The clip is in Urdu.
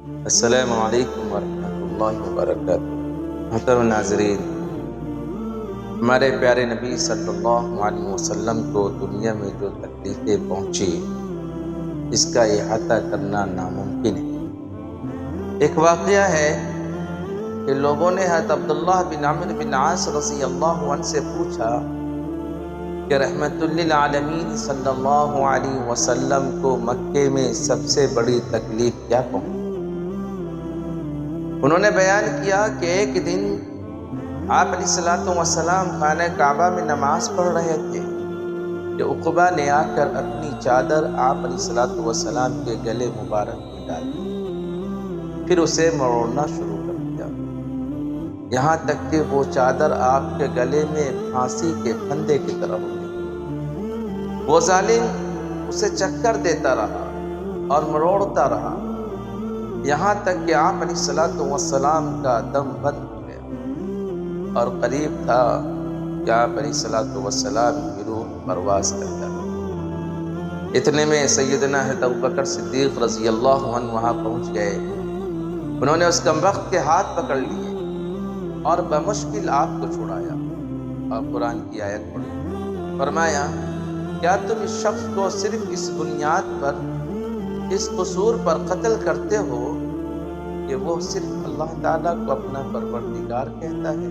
السلام علیکم ورحمۃ اللہ وبرکاتہ۔ محترم ناظرین، ہمارے پیارے نبی صلی اللہ علیہ وسلم کو دنیا میں جو تکلیفیں پہنچی اس کا احاطہ کرنا ناممکن ہے۔ ایک واقعہ ہے کہ لوگوں نے حضرت عبداللہ بن عمرو بن عاص رضی اللہ عنہ سے پوچھا کہ رحمت للعالمین صلی اللہ علیہ وسلم کو مکے میں سب سے بڑی تکلیف کیا پہنچی؟ انہوں نے بیان کیا کہ ایک دن آپ علیہ الصلوۃ والسلام خانہ کعبہ میں نماز پڑھ رہے تھے کہ عقبہ نے آ کر اپنی چادر آپ علیہ الصلوۃ والسلام کے گلے مبارک میں ڈال دی، پھر اسے مروڑنا شروع کر دیا، یہاں تک کہ وہ چادر آپ کے گلے میں پھانسی کے پھندے کی طرح ہو گئی۔ وہ ظالم اسے چکر دیتا رہا اور مروڑتا رہا، یہاں تک کہ آپ علیہ الصلوۃ والسلام کا دم بند ہو گیا اور قریب تھا کہ آپ علیہ الصلوۃ والسلام کی روح پرواز کر جائے۔ اتنے میں سیدنا حضرت ابوبکر صدیق رضی اللہ عنہ وہاں پہنچ گئے۔ انہوں نے اس کمبخت کے ہاتھ پکڑ لیے اور بمشکل آپ کو چھڑایا اور قرآن کی آیت پڑھی۔ فرمایا، کیا تم اس شخص کو صرف اس بنیاد پر، اس قصور پر قتل کرتے ہو کہ وہ صرف اللہ تعالیٰ کو اپنا پروردگار کہتا ہے؟